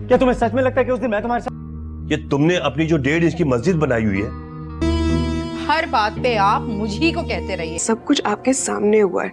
क्या तुम्हें सच में लगता है कि उस दिन मैं तुम्हारे साथ? ये तुमने अपनी जो 1.5 इंच की मस्जिद बनाई हुई है, हर बात पे आप मुझी को कहते रहिए सब कुछ आपके सामने हुआ है,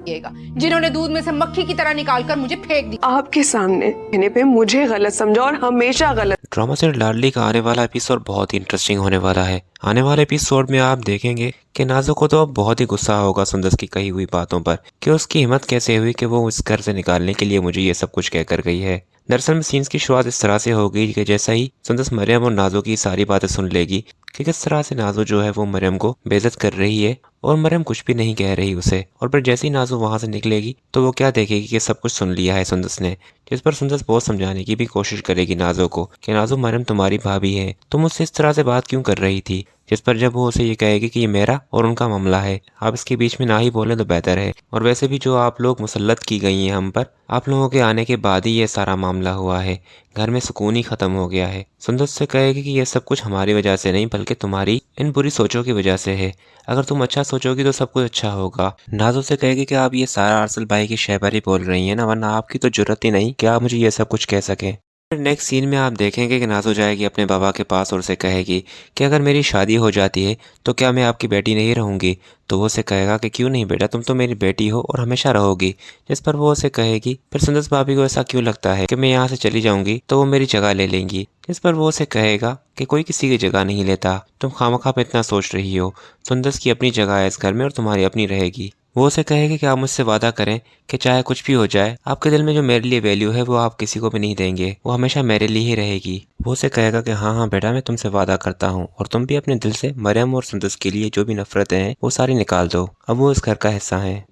जिन्होंने दूध में से मक्खी की तरह निकालकर मुझे फेंक दिया। आपके सामने कहने पे मुझे गलत समझा और हमेशा गलत। ड्रामा सीरियल लाडली का आने वाला एपिसोड बहुत ही इंटरेस्टिंग होने वाला है। आने वाले एपिसोड में आप देखेंगे कि नाज़ो को तो अब बहुत ही गुस्सा होगा सुंदस की कही हुई बातों पर कि उसकी हिम्मत कैसे हुई कि वो इस घर से निकालने के लिए मुझे ये सब कुछ कहकर गई है। दरअसल में सीन्स की शुरुआत इस तरह से होगी कि जैसा ही सुंदस मरियम और नाज़ो की सारी बातें सुन लेगी कि किस तरह से नाज़ो जो है वो मरियम को बेइज्जत कर रही है और मरियम कुछ भी नहीं कह रही उसे, और फिर जैसे ही नाज़ो वहां से निकलेगी तो वो क्या देखेगी कि सब कुछ सुन लिया है सुंदस ने, जिस पर सुंदस बहुत समझाने की भी कोशिश करेगी नाज़ो को कि नाज़ो मरियम तुम्हारी भाभी है, तुम मुझसे इस तरह से बात क्यों कर रही थी, जिस पर जब वो उसे ये कहेगी कि ये मेरा और उनका मामला है, आप इसके बीच में ना ही बोलें तो बेहतर है, और वैसे भी जो आप लोग मुसल्लत की गई हैं हम पर, आप लोगों के आने के बाद ही ये सारा मामला हुआ है, घर में सुकून ही खत्म हो गया है। सुंदस से कहेगी कि ये सब कुछ हमारी वजह से नहीं बल्कि तुम्हारी इन बुरी सोचों की वजह से है, अगर तुम अच्छा सोचोगी तो सब कुछ अच्छा होगा। नाज़ो से कहेगी कि आप ये सारा अरसल भाई की शहबारी बोल रही हैं ना, वरना आपकी तो जरूरत ही नहीं कि आप मुझे ये सब कुछ कह सकें। फिर नेक्स्ट सीन में आप देखेंगे कि नाज़ो जाएगी अपने बाबा के पास और उसे कहेगी कि अगर मेरी शादी हो जाती है तो क्या मैं आपकी बेटी नहीं रहूँगी, तो वो उसे कहेगा कि क्यों नहीं बेटा, तुम तो मेरी बेटी हो और हमेशा रहोगी, जिस पर वो उसे कहेगी फिर सुंदस भाभी को ऐसा क्यों लगता है कि मैं यहाँ से चली जाऊंगी तो वो मेरी जगह ले लेंगी, जिस पर वो उसे कहेगा कि कोई किसी की जगह नहीं लेता, तुम खामखा पे इतना सोच रही हो, सुंदस की अपनी जगह है इस घर में और तुम्हारी अपनी रहेगी। वो उसे कहेगी कि आप मुझसे वादा करें कि चाहे कुछ भी हो जाए आपके दिल में जो मेरे लिए वैल्यू है वो आप किसी को भी नहीं देंगे, वो हमेशा मेरे लिए ही रहेगी। वो उसे कहेगा कि हाँ हाँ बेटा, मैं तुमसे वादा करता हूँ, और तुम भी अपने दिल से मरियम और सुंदस के लिए जो भी नफरतें हैं वो सारी निकाल दो, अब वो इस घर का हिस्सा है।